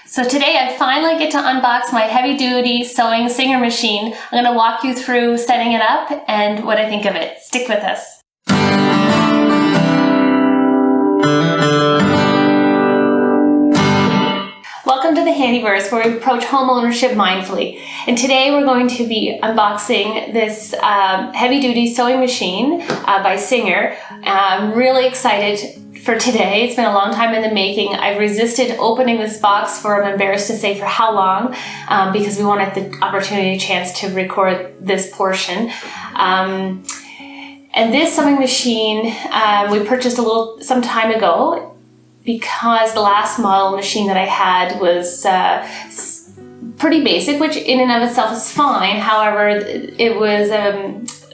So today I finally get to unbox my heavy-duty sewing Singer machine. I'm going to walk you through setting it up and what I think of it. Stick with us. Welcome to the Handyverse, where we approach home ownership mindfully. And today we're going to be unboxing this heavy-duty sewing machine by Singer. I'm really excited for today. It's been a long time in the making. I've resisted opening this box for, I'm embarrassed to say, for how long, because we wanted the opportunity, chance to record this portion. And this sewing machine we purchased some time ago, because the last model machine that I had was pretty basic, which in and of itself is fine. However, it was,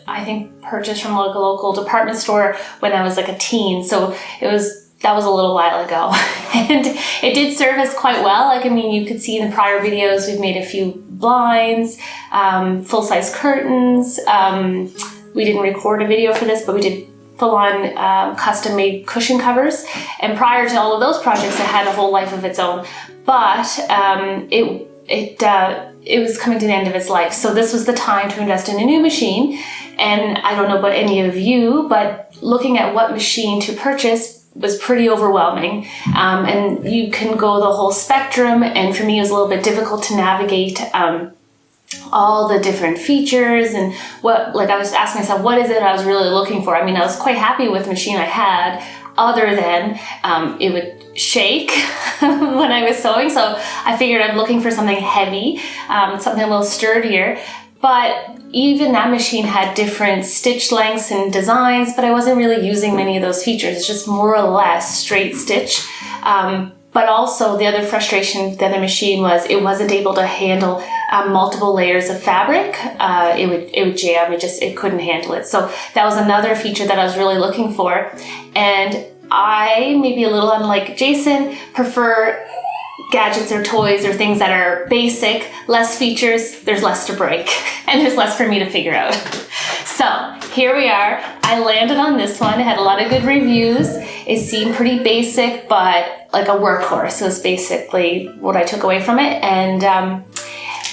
I think, purchased from like a local department store when I was like a teen. So that was a little while ago. And it did serve us quite well. Like, I mean, you could see in the prior videos, we've made a few blinds, full-size curtains. We didn't record a video for this, but we did full-on custom-made cushion covers. And prior to all of those projects, it had a whole life of its own. But it was coming to the end of its life. So this was the time to invest in a new machine. And I don't know about any of you, but looking at what machine to purchase was pretty overwhelming. And you can go the whole spectrum. And for me, it was a little bit difficult to navigate all the different features and I was asking myself, what is it I was really looking for? I mean, I was quite happy with the machine I had, other than it would shake when I was sewing. So I figured I'm looking for something heavy, something a little sturdier. But even that machine had different stitch lengths and designs, but I wasn't really using many of those features. It's just more or less straight stitch. But also the other frustration with the other machine was it wasn't able to handle multiple layers of fabric. It would jam, it couldn't handle it. So that was another feature that I was really looking for. And I, maybe a little unlike Jason, prefer gadgets or toys or things that are basic, less features, there's less to break, and there's less for me to figure out. So here we are. I landed on this one. It had a lot of good reviews. It seemed pretty basic, but like a workhorse was basically what I took away from it. And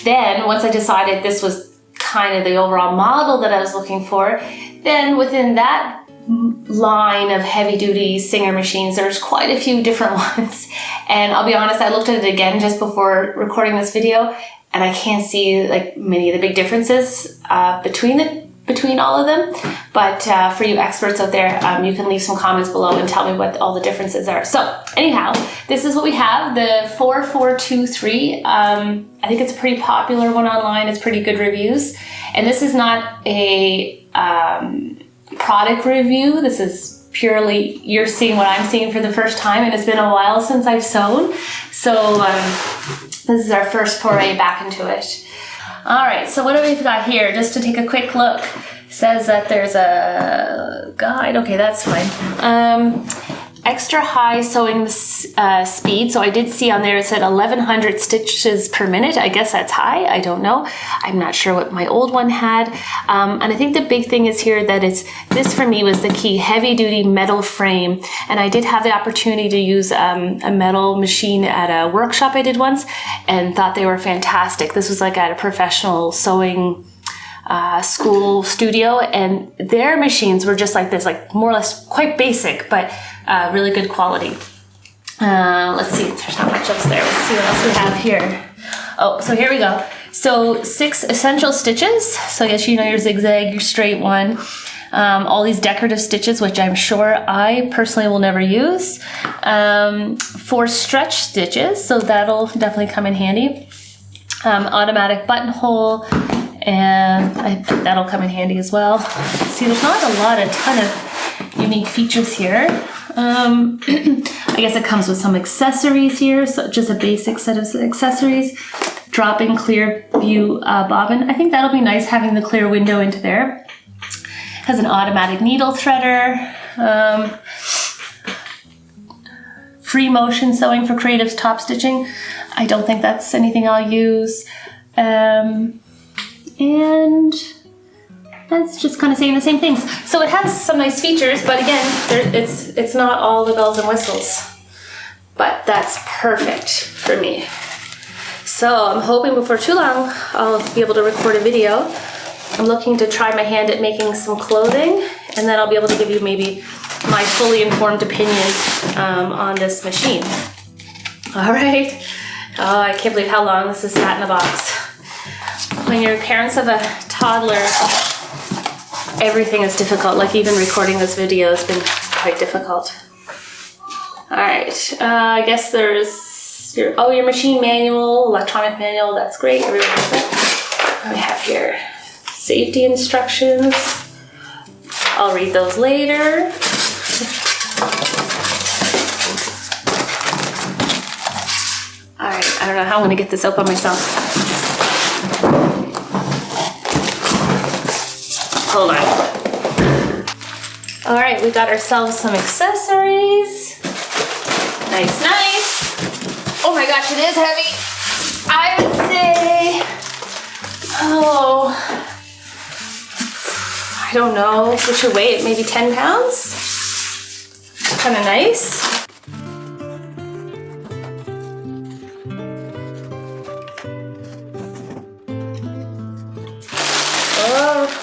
then once I decided this was kind of the overall model that I was looking for, then within that line of heavy-duty Singer machines, there's quite a few different ones. And I'll be honest, I looked at it again just before recording this video, and I can't see like many of the big differences between all of them. But for you experts out there, you can leave some comments below and tell me what all the differences are. So anyhow, this is what we have, the 4423. I think it's a pretty popular one online. It's pretty good reviews. And this is not a product review. This is purely, you're seeing what I'm seeing for the first time, and it's been a while since I've sewn. So this is our first foray back into it. All right, so what do we got here? Just to take a quick look, it says that there's a guide. Okay, that's fine. Extra high sewing speed. So I did see on there it said 1100 stitches per minute. I guess that's high. I don't know. I'm not sure what my old one had. And I think the big thing is here that this for me was the key, heavy duty metal frame. And I did have the opportunity to use a metal machine at a workshop I did once and thought they were fantastic. This was like at a professional sewing school studio, and their machines were just like this, like more or less quite basic, but really good quality. Let's see, there's not much else there. Let's see what else we have here. Oh, so here we go. So 6 essential stitches. So I guess you know your zigzag, your straight one. All these decorative stitches, which I'm sure I personally will never use. 4 stretch stitches, so that'll definitely come in handy. Automatic buttonhole, and that'll come in handy as well. See, there's not a ton of unique features here. I guess it comes with some accessories here, so just a basic set of accessories. Drop-in clear view bobbin. I think that'll be nice having the clear window into there. Has an automatic needle threader. Free motion sewing for creative top stitching. I don't think that's anything I'll use. And that's just kind of saying the same things. So it has some nice features, but again, it's not all the bells and whistles. But that's perfect for me. So I'm hoping before too long I'll be able to record a video. I'm looking to try my hand at making some clothing, and then I'll be able to give you maybe my fully informed opinion on this machine. All right. Oh, I can't believe how long this has sat in a box. When you're parents of a toddler, everything is difficult. Like even recording this video has been quite difficult. All right. I guess there's your machine manual, electronic manual. That's great. Everyone has that. What do we have here? Safety instructions. I'll read those later. All right, I don't know how I'm gonna get this open myself. Hold on. All right, we got ourselves some accessories. Nice, nice. Oh my gosh, it is heavy. I would say, I don't know, we should weigh it, maybe 10 pounds? Kind of nice.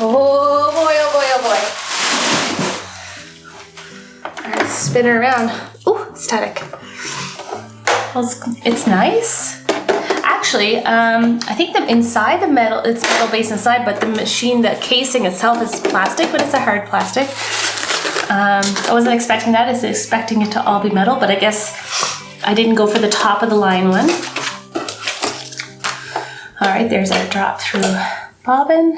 Oh boy, oh boy, oh boy. All right, spin her around. Ooh, static. Well, it's nice. Actually, I think inside the metal, it's metal base inside, but the machine, the casing itself is plastic, but it's a hard plastic. I wasn't expecting that. I was expecting it to all be metal, but I guess I didn't go for the top of the line one. All right, there's our drop through bobbin.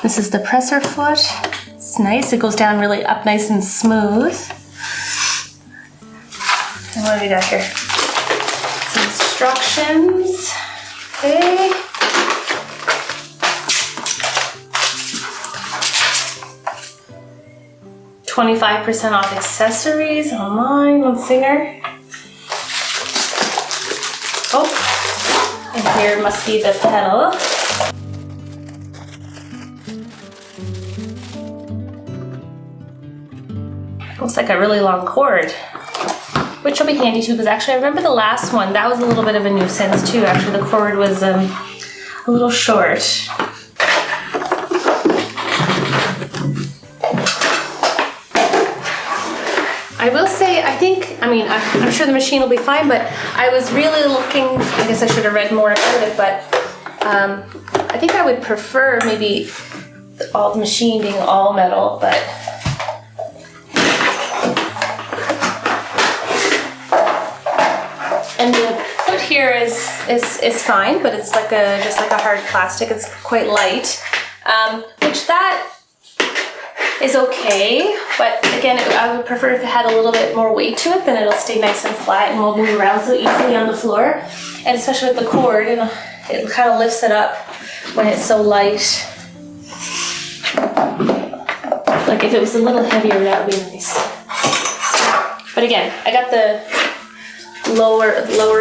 This is the presser foot. It's nice. It goes down really up nice and smooth. And what do we got here? Some instructions. Okay. $25% off accessories online. Let's see here. Oh, and here must be the pedal. Looks like a really long cord, which will be handy too, because actually I remember the last one, that was a little bit of a nuisance too. Actually, the cord was a little short. I will say, I'm sure the machine will be fine, but I was really looking, I guess I should have read more about it, but I think I would prefer maybe all the machine being all metal, but and the foot here is fine, but it's like just like a hard plastic. It's quite light, which that is okay. But again, I would prefer if it had a little bit more weight to it, then it'll stay nice and flat and won't move around so easily on the floor. And especially with the cord, it kind of lifts it up when it's so light. Like if it was a little heavier, that would be nice. But again, I got the lower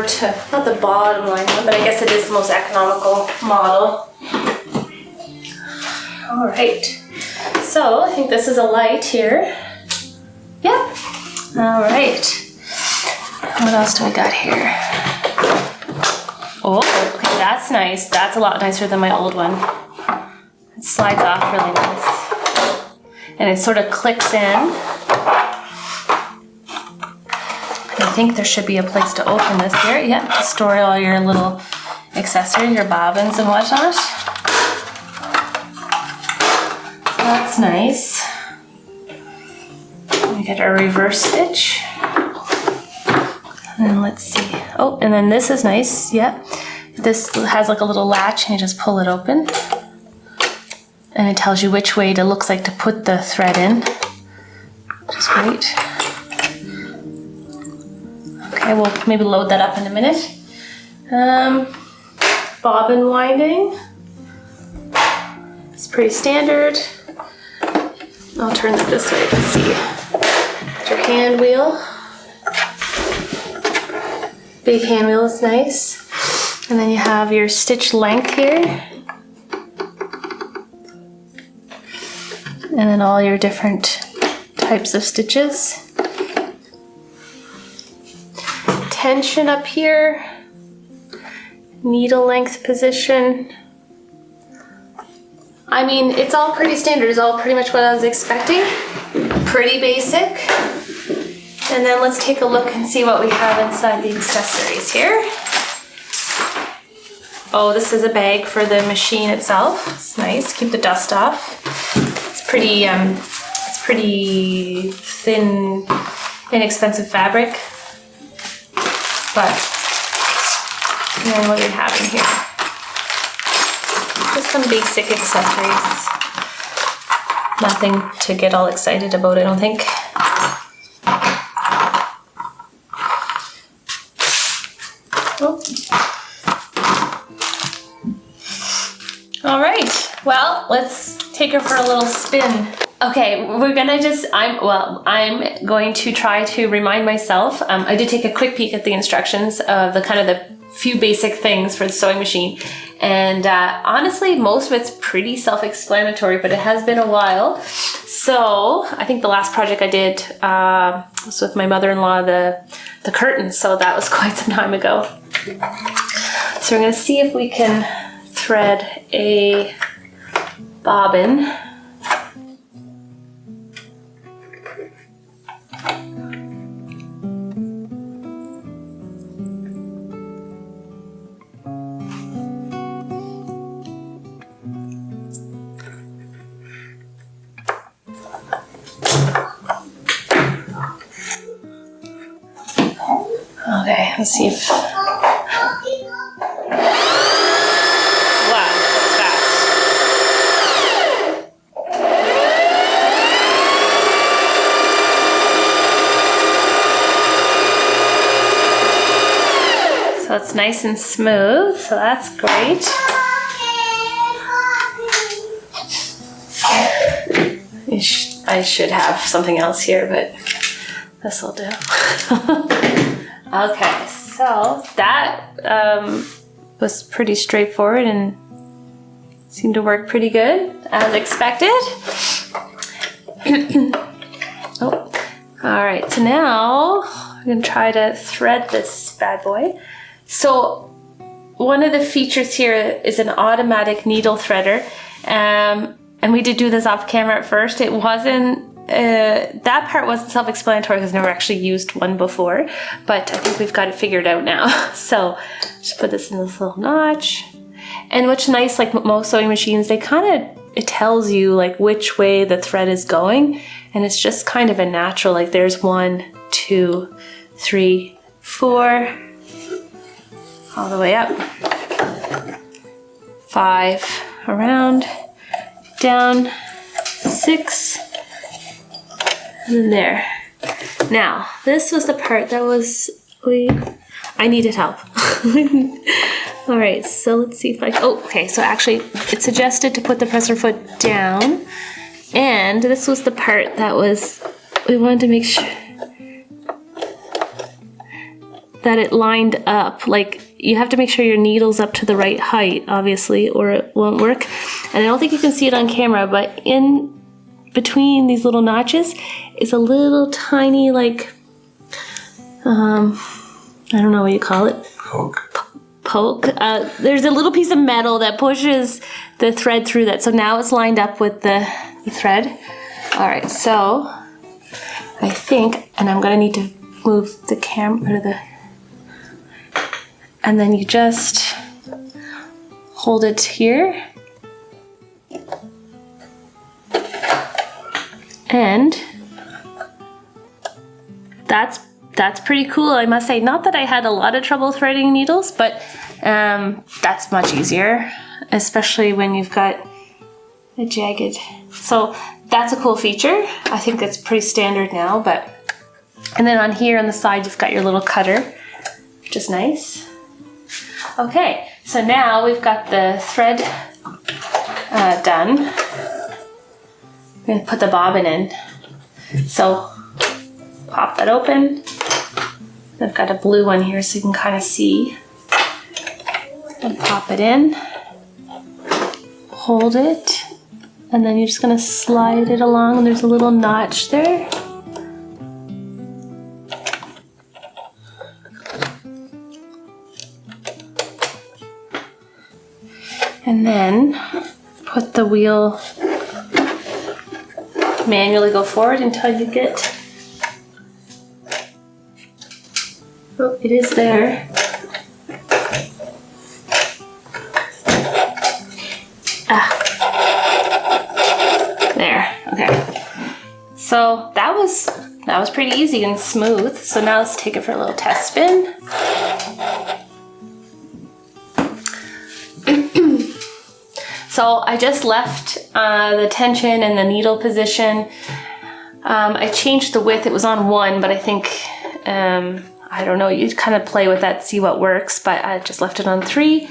to, not the bottom line one, but I guess it is the most economical model. All right, so I think this is a light here. Yep. All right. What else do we got here? Oh, okay, that's nice. That's a lot nicer than my old one. It slides off really nice. And it sort of clicks in. I think there should be a place to open this here. Yeah, to store all your little accessories, your bobbins and whatnot. So that's nice. We get our reverse stitch. And then let's see. Oh, and then this is nice. Yeah. This has like a little latch and you just pull it open. And it tells you which way it looks like to put the thread in, which is great. Okay, we'll maybe load that up in a minute. Bobbin winding. It's pretty standard. I'll turn it this way to see. Got your hand wheel. Big hand wheel is nice. And then you have your stitch length here. And then all your different types of stitches. Tension up here. needle length position. I mean, it's all pretty standard. It's all pretty much what I was expecting. Pretty basic. And then let's take a look and see what we have inside the accessories here. Oh, this is a bag for the machine itself. It's nice. Keep the dust off. It's pretty thin, inexpensive fabric. But then what do we have in here? Just some basic accessories. Nothing to get all excited about, I don't think. Oh. All right, well, let's take her for a little spin. Okay, we're gonna I'm going to try to remind myself. I did take a quick peek at the instructions of the few basic things for the sewing machine. And honestly, most of it's pretty self-explanatory, but it has been a while. So I think the last project I did was with my mother-in-law, the curtains. So that was quite some time ago. So we're gonna see if we can thread a bobbin. Okay, let's see if... Wow, that's fast. So it's nice and smooth, so that's great. I should have something else here, but this will do. Okay, so that was pretty straightforward and seemed to work pretty good as expected. Oh, all right, so now I'm gonna try to thread this bad boy. So one of the features here is an automatic needle threader. And we did do this off camera at first. It wasn't, that part wasn't self-explanatory because I've never actually used one before, but I think we've got it figured out now. So just put this in this little notch. And what's nice, like most sewing machines, it tells you like which way the thread is going. And it's just kind of a natural, like there's 1, 2, 3, 4, all the way up, 5, around, down, 6, and then there. Now, this was the part that was, I needed help. All right, so let's see if okay, so actually it suggested to put the presser foot down, and this was the part that we wanted to make sure that it lined up. Like, you have to make sure your needle's up to the right height, obviously, or it won't work. And I don't think you can see it on camera, but in between these little notches is a little tiny, like, I don't know what you call it. Poke. There's a little piece of metal that pushes the thread through that. So now it's lined up with the thread. All right, so I think, and I'm gonna need to move the camera to and then you just hold it here. And that's pretty cool, I must say. Not that I had a lot of trouble threading needles, but that's much easier, especially when you've got a jagged. So that's a cool feature. I think that's pretty standard now, but, and then on here on the side, you've got your little cutter, which is nice. Okay, so now we've got the thread done. I'm gonna put the bobbin in. So pop that open. I've got a blue one here so you can kind of see. And pop it in. Hold it. And then you're just gonna slide it along, and there's a little notch there. And then put the wheel, manually go forward until you get, oh, it is there. There, okay. So that was pretty easy and smooth. So now let's take it for a little test spin. So I just left the tension and the needle position. I changed the width, it was on 1, but I think, I don't know, you kind of play with that, see what works, but I just left it on 3,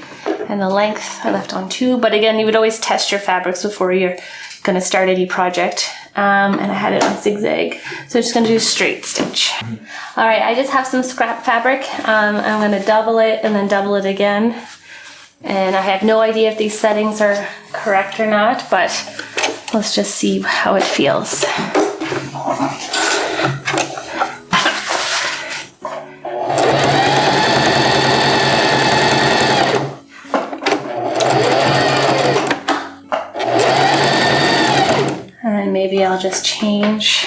and the length I left on 2. But again, you would always test your fabrics before you're gonna start any project. And I had it on zigzag. So I'm just gonna do straight stitch. All right, I just have some scrap fabric. I'm gonna double it and then double it again. And I have no idea if these settings are correct or not, but let's just see how it feels. And then maybe I'll just change.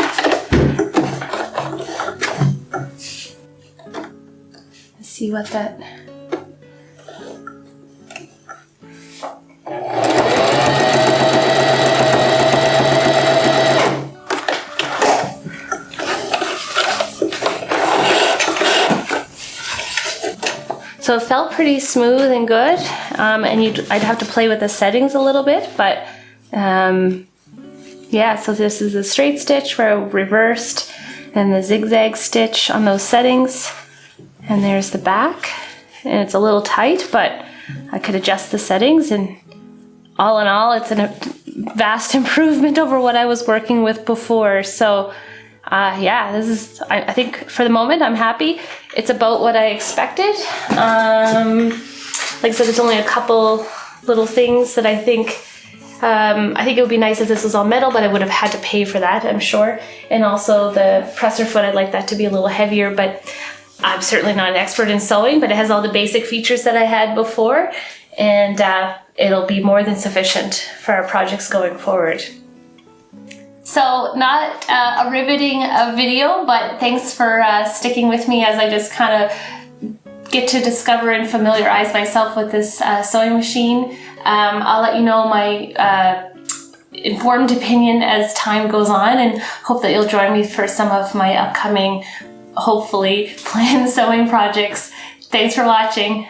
Let's see what that... So it felt pretty smooth and good, and I'd have to play with the settings a little bit, but yeah, so this is the straight stitch where I reversed, and the zigzag stitch on those settings, and there's the back, and it's a little tight, but I could adjust the settings, and all in all, it's a vast improvement over what I was working with before. So yeah, this is, I think for the moment I'm happy. It's about what I expected. Like I said, there's only a couple little things that I think it would be nice if this was all metal, but I would have had to pay for that, I'm sure. And also the presser foot, I'd like that to be a little heavier, but I'm certainly not an expert in sewing, but it has all the basic features that I had before, and it'll be more than sufficient for our projects going forward. So not a riveting video, but thanks for sticking with me as I just kind of get to discover and familiarize myself with this sewing machine. I'll let you know my informed opinion as time goes on, and hope that you'll join me for some of my upcoming, hopefully, planned sewing projects. Thanks for watching.